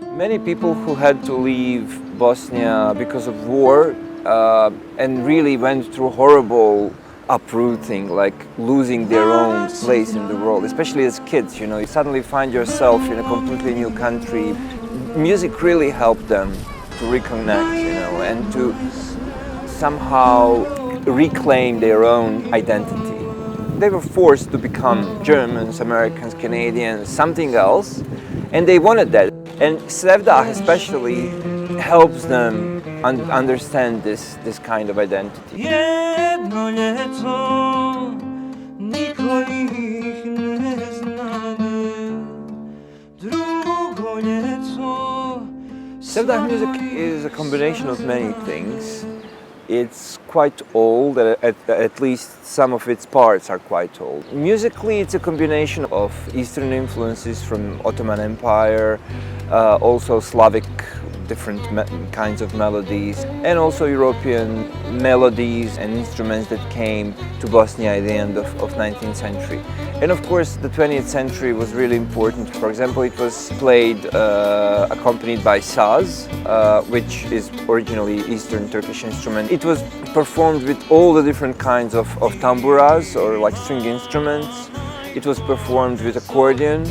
Many people who had to leave Bosnia because of war and really went through horrible uprooting, like losing their own place in the world, especially as kids, you suddenly find yourself in a completely new country. Music really helped them to reconnect, and to somehow reclaim their own identity. They were forced to become Germans, Americans, Canadians, something else, and they wanted that. And Sevdah especially helps them understand this kind of identity. Sevdah music is a combination of many things. It's quite old, at least some of its parts are quite old. Musically, it's a combination of Eastern influences from Ottoman Empire, also Slavic different kinds of melodies, and also European melodies and instruments that came to Bosnia at the end of 19th century. And of course, the 20th century was really important. For example, it was played accompanied by saz, which is originally Eastern Turkish instrument. It was performed with all the different kinds of tamburas, or like string instruments. It was performed with accordion.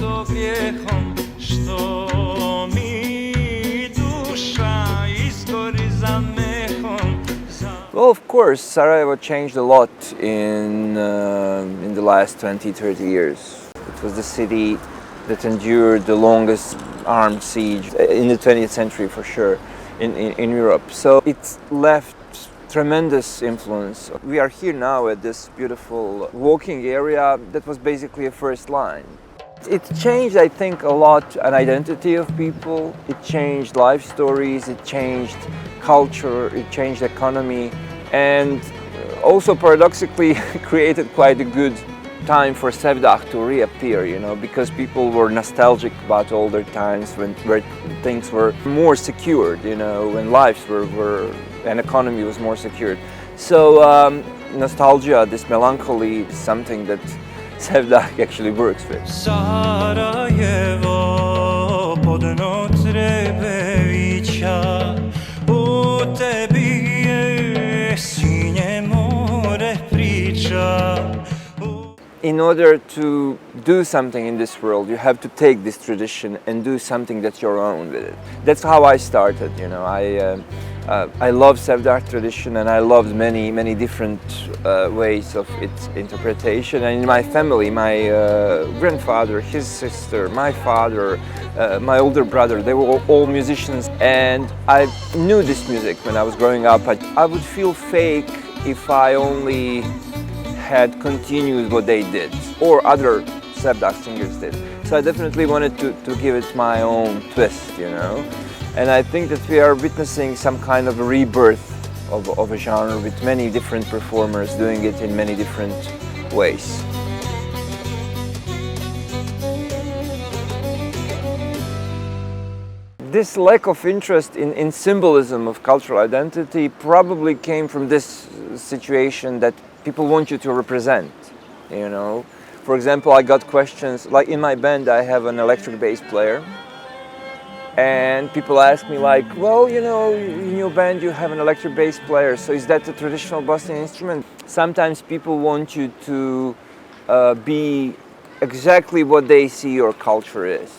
Well, of course, Sarajevo changed a lot in the last 20-30 years. It was the city that endured the longest armed siege in the 20th century, for sure, in Europe. So it's left tremendous influence. We are here now at this beautiful walking area that was basically a first line. It changed, I think, a lot an identity of people. It changed life stories, it changed culture, it changed economy, and also paradoxically created quite a good time for Sevdah to reappear, because people were nostalgic about older times where things were more secured, when lives were and economy was more secured. So nostalgia, this melancholy, is something that Sevdah actually works with. Sarajevo, podno Trebevića, u tebi je sinje more priča. In order to do something in this world, you have to take this tradition and do something that's your own with it. That's how I started, I love Sevdah tradition, and I loved many different ways of its interpretation. And in my family, my grandfather, his sister, my father, my older brother, they were all musicians, and I knew this music when I was growing up. I would feel fake if I only had continued what they did, or other Sevdah singers did. So I definitely wanted to give it my own twist, And I think that we are witnessing some kind of a rebirth of a genre with many different performers doing it in many different ways. This lack of interest in symbolism of cultural identity probably came from this situation that people want you to represent, For example, I got questions, like in my band I have an electric bass player, and people ask me like, well, in your band you have an electric bass player, so is that a traditional Bosnian instrument? Sometimes people want you to be exactly what they see your culture is.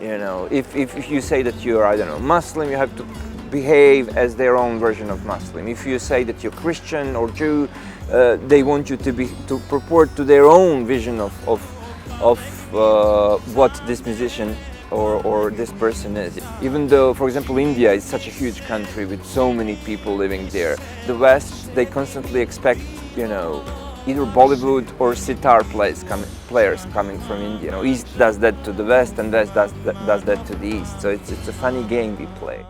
If you say that you're, I don't know, Muslim, you have to behave as their own version of Muslim. If you say that you're Christian or Jew, they want you to purport to their own vision of what this musician or this person is. Even though, for example, India is such a huge country with so many people living there, the West, they constantly expect, either Bollywood or sitar players coming from India. East does that to the West, and West does that to the East. So it's a funny game we play.